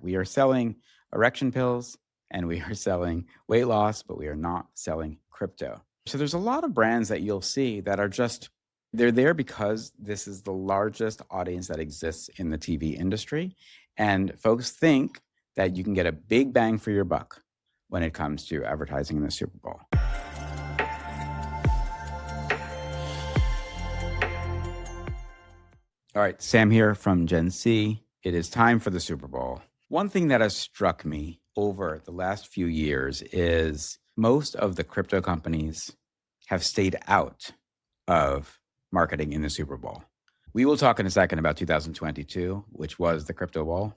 We are selling erection pills and we are selling weight loss, but we are not selling crypto. So there's a lot of brands that you'll see that are they're there because this is the largest audience that exists in the TV industry. And folks think that you can get a big bang for your buck when it comes to advertising in the Super Bowl. All right, Sam here from Gen C. It is time for the Super Bowl. One thing that has struck me over the last few years is most of the crypto companies have stayed out of marketing in the Super Bowl. We will talk in a second about 2022, which was the crypto ball.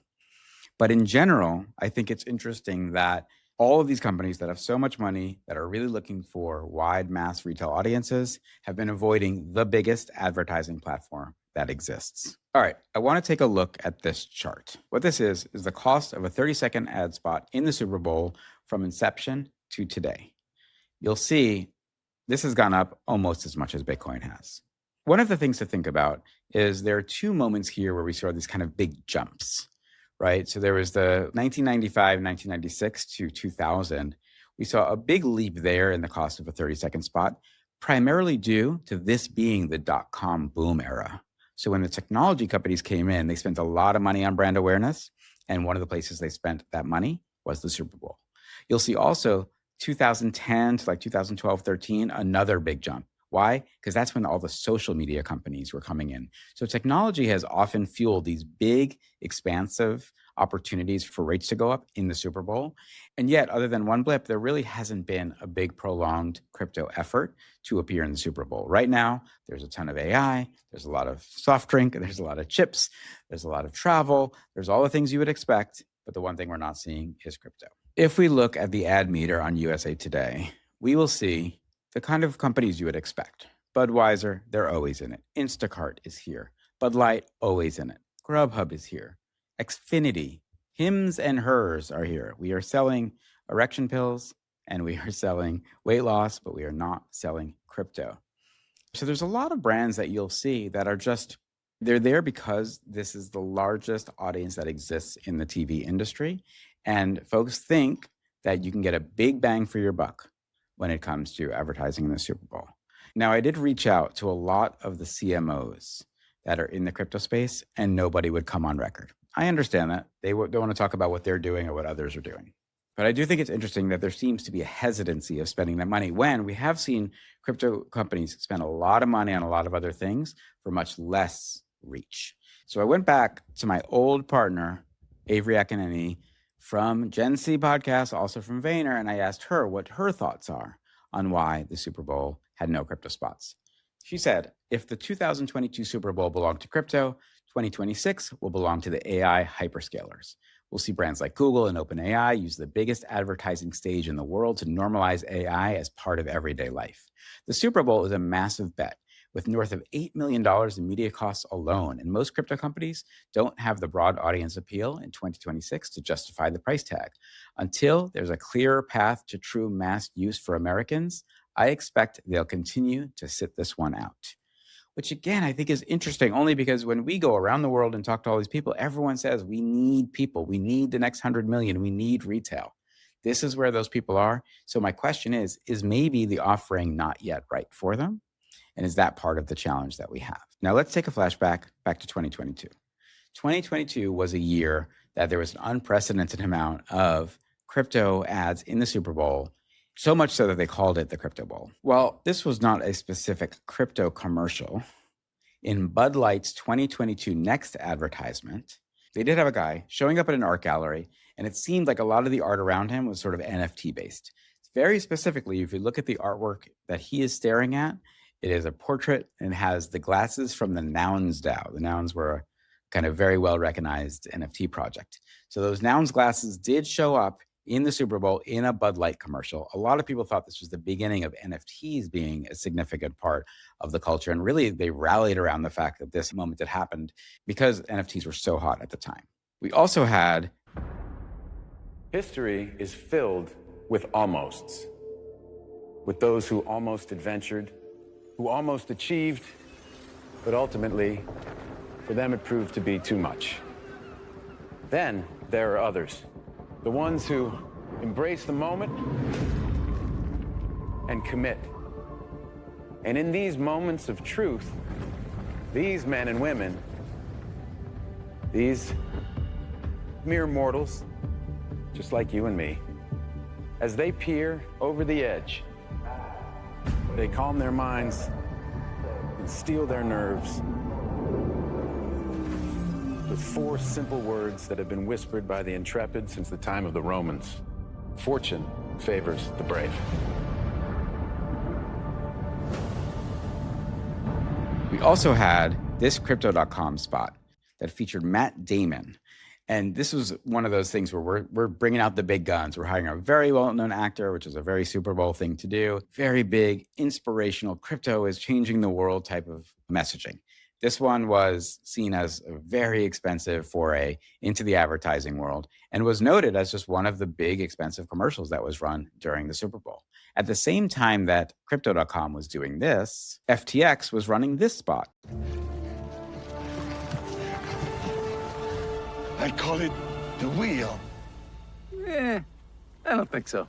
But in general, I think it's interesting that all of these companies that have so much money, that are really looking for wide mass retail audiences, have been avoiding the biggest advertising platform that exists. All right, I want to take a look at this chart. What this is the cost of a 30-second ad spot in the Super Bowl from inception to today. You'll see this has gone up almost as much as Bitcoin has. One of the things to think about is there are two moments here where we saw these kind of big jumps, right? So there was the 1995, 1996 to 2000. We saw a big leap there in the cost of a 30-second spot, primarily due to this being the dot-com boom era. So when the technology companies came in, they spent a lot of money on brand awareness. And one of the places they spent that money was the Super Bowl. You'll see also 2010 to like 2012, 13, another big jump. Why? Because that's when all the social media companies were coming in. So technology has often fueled these big, expansive opportunities for rates to go up in the Super Bowl. And yet, other than one blip, there really hasn't been a big prolonged crypto effort to appear in the Super Bowl. Right now, there's a ton of AI, there's a lot of soft drink, there's a lot of chips, there's a lot of travel, there's all the things you would expect, but the one thing we're not seeing is crypto. If we look at the ad meter on USA Today, we will see the kind of companies you would expect. Budweiser, they're always in it. Instacart is here. Bud Light, always in it. Grubhub is here. Xfinity, Hims and Hers are here. We are selling erection pills and we are selling weight loss, but we are not selling crypto. So there's a lot of brands that you'll see that are they're there because this is the largest audience that exists in the TV industry. And folks think that you can get a big bang for your buck when it comes to advertising in the Super Bowl. Now, I did reach out to a lot of the CMOs that are in the crypto space, and nobody would come on record. I understand that. They don't want to talk about what they're doing or what others are doing. But I do think it's interesting that there seems to be a hesitancy of spending that money when we have seen crypto companies spend a lot of money on a lot of other things for much less reach. So I went back to my old partner, Avery Akineni, from Gen C podcast, also from Vayner, and I asked her what her thoughts are on why the Super Bowl had no crypto spots. She said, if the 2022 Super Bowl belonged to crypto, 2026 will belong to the AI hyperscalers. We'll see brands like Google and OpenAI use the biggest advertising stage in the world to normalize AI as part of everyday life. The Super Bowl is a massive bet, with north of $8 million in media costs alone. And most crypto companies don't have the broad audience appeal in 2026 to justify the price tag. Until there's a clearer path to true mass use for Americans, I expect they'll continue to sit this one out. Which again, I think is interesting only because when we go around the world and talk to all these people, everyone says we need people, we need the next 100 million, we need retail. This is where those people are. So my question is maybe the offering not yet right for them? And is that part of the challenge that we have? Now let's take a flashback back to 2022. 2022 was a year that there was an unprecedented amount of crypto ads in the Super Bowl, so much so that they called it the Crypto Bowl. Well, this was not a specific crypto commercial. In Bud Light's 2022 Next advertisement, they did have a guy showing up at an art gallery, and it seemed like a lot of the art around him was sort of NFT based. Very specifically, if you look at the artwork that he is staring at, it is a portrait and has the glasses from the Nouns DAO. The Nouns were a kind of very well recognized NFT project. So those Nouns glasses did show up in the Super Bowl in a Bud Light commercial. A lot of people thought this was the beginning of NFTs being a significant part of the culture. And really, they rallied around the fact that this moment had happened because NFTs were so hot at the time. We also had... History is filled with almosts, with those who almost adventured, who almost achieved, but ultimately, for them it proved to be too much. Then there are others, the ones who embrace the moment and commit. And in these moments of truth, these men and women, these mere mortals, just like you and me, as they peer over the edge, they calm their minds and steel their nerves with 4 simple words that have been whispered by the intrepid since the time of the Romans. Fortune favors the brave. We also had this Crypto.com spot that featured Matt Damon. And this was one of those things where we're bringing out the big guns. We're hiring a very well-known actor, which is a very Super Bowl thing to do. Very big, inspirational, crypto is changing the world type of messaging. This one was seen as a very expensive foray into the advertising world and was noted as just one of the big expensive commercials that was run during the Super Bowl. At the same time that Crypto.com was doing this, FTX was running this spot. I call it the wheel. I don't think so.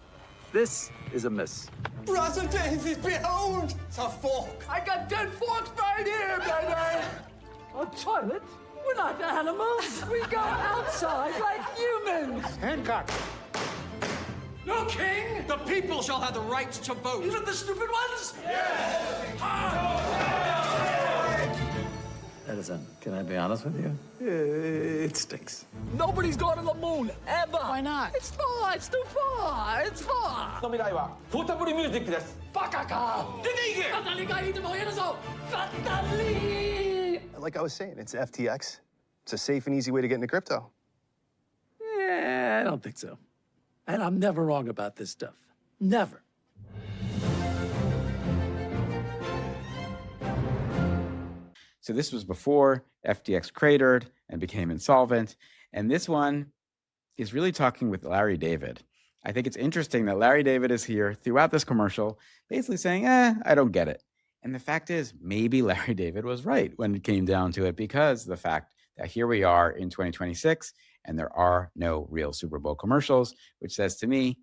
This is a miss. Brother David, behold! It's a fork. I got 10 forks right here, baby! A toilet? We're not animals. We go outside like humans. Hancock. No king! The people shall have the right to vote. Even the stupid ones? Edison, can I be honest with you? It stinks. Nobody's going to the moon, ever. Why not? It's far. It's too far. It's far. の未来はトータブルミュージックです。バカか。出て行け。語りがいいでもやるぞ。語り。 Like I was saying, it's FTX. It's a safe and easy way to get into crypto. I don't think so. And I'm never wrong about this stuff. Never. So this was before FTX cratered and became insolvent. And this one is really talking with Larry David. I think it's interesting that Larry David is here throughout this commercial, basically saying, I don't get it. And the fact is, maybe Larry David was right when it came down to it, because the fact that here we are in 2026 and there are no real Super Bowl commercials, which says to me,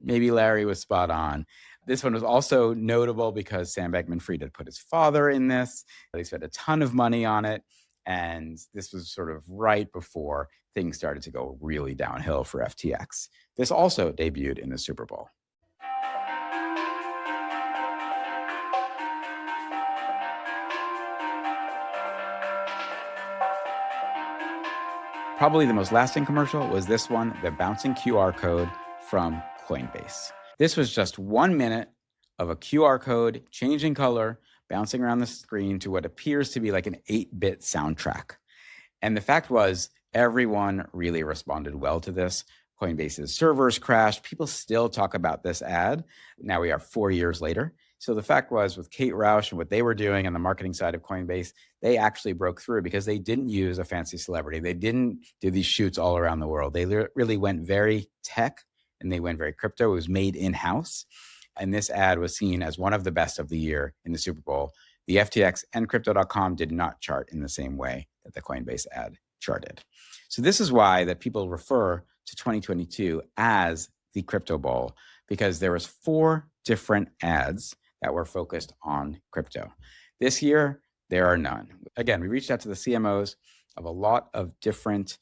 maybe Larry was spot on. This one was also notable because Sam Bankman-Fried had put his father in this. They spent a ton of money on it. And this was sort of right before things started to go really downhill for FTX. This also debuted in the Super Bowl. Probably the most lasting commercial was this one, the bouncing QR code from Coinbase. This was just 1 minute of a QR code changing color, bouncing around the screen to what appears to be like an 8-bit soundtrack. And the fact was, everyone really responded well to this. Coinbase's servers crashed. People still talk about this ad. Now we are 4 years later. So the fact was, with Kate Roush and what they were doing on the marketing side of Coinbase, they actually broke through because they didn't use a fancy celebrity. They didn't do these shoots all around the world. They really went very tech and they went very crypto. It was made in-house. And this ad was seen as one of the best of the year in the Super Bowl. The FTX and Crypto.com did not chart in the same way that the Coinbase ad charted. So this is why that people refer to 2022 as the Crypto Bowl, because there was 4 different ads that were focused on crypto. This year, there are none. Again, we reached out to the CMOs of a lot of different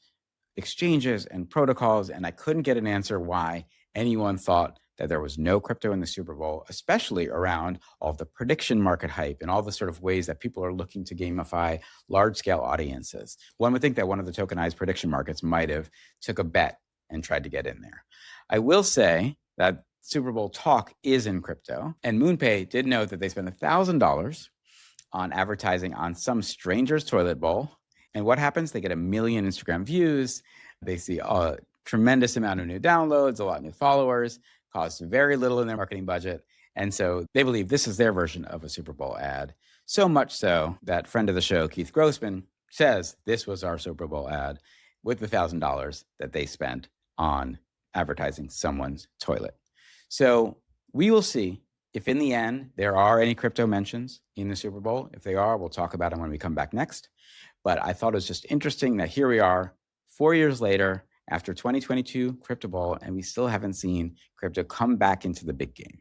exchanges and protocols, and I couldn't get an answer why anyone thought that there was no crypto in the Super Bowl, especially around all the prediction market hype and all the sort of ways that people are looking to gamify large-scale audiences. One would think that one of the tokenized prediction markets might have took a bet and tried to get in there. I will say that Super Bowl talk is in crypto, and MoonPay did note that they spent $1,000 on advertising on some stranger's toilet bowl. And what happens? They get 1 million Instagram views. They see a tremendous amount of new downloads, a lot of new followers, costs very little in their marketing budget. And so they believe this is their version of a Super Bowl ad. So much so that friend of the show, Keith Grossman, says this was our Super Bowl ad with the $1,000 that they spent on advertising someone's toilet. So we will see if in the end there are any crypto mentions in the Super Bowl. If they are, we'll talk about them when we come back next. But I thought it was just interesting that here we are 4 years later, after 2022 crypto ball, and we still haven't seen crypto come back into the big game.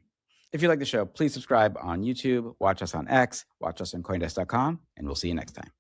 If you like the show, please subscribe on YouTube, watch us on X, watch us on CoinDesk.com, and we'll see you next time.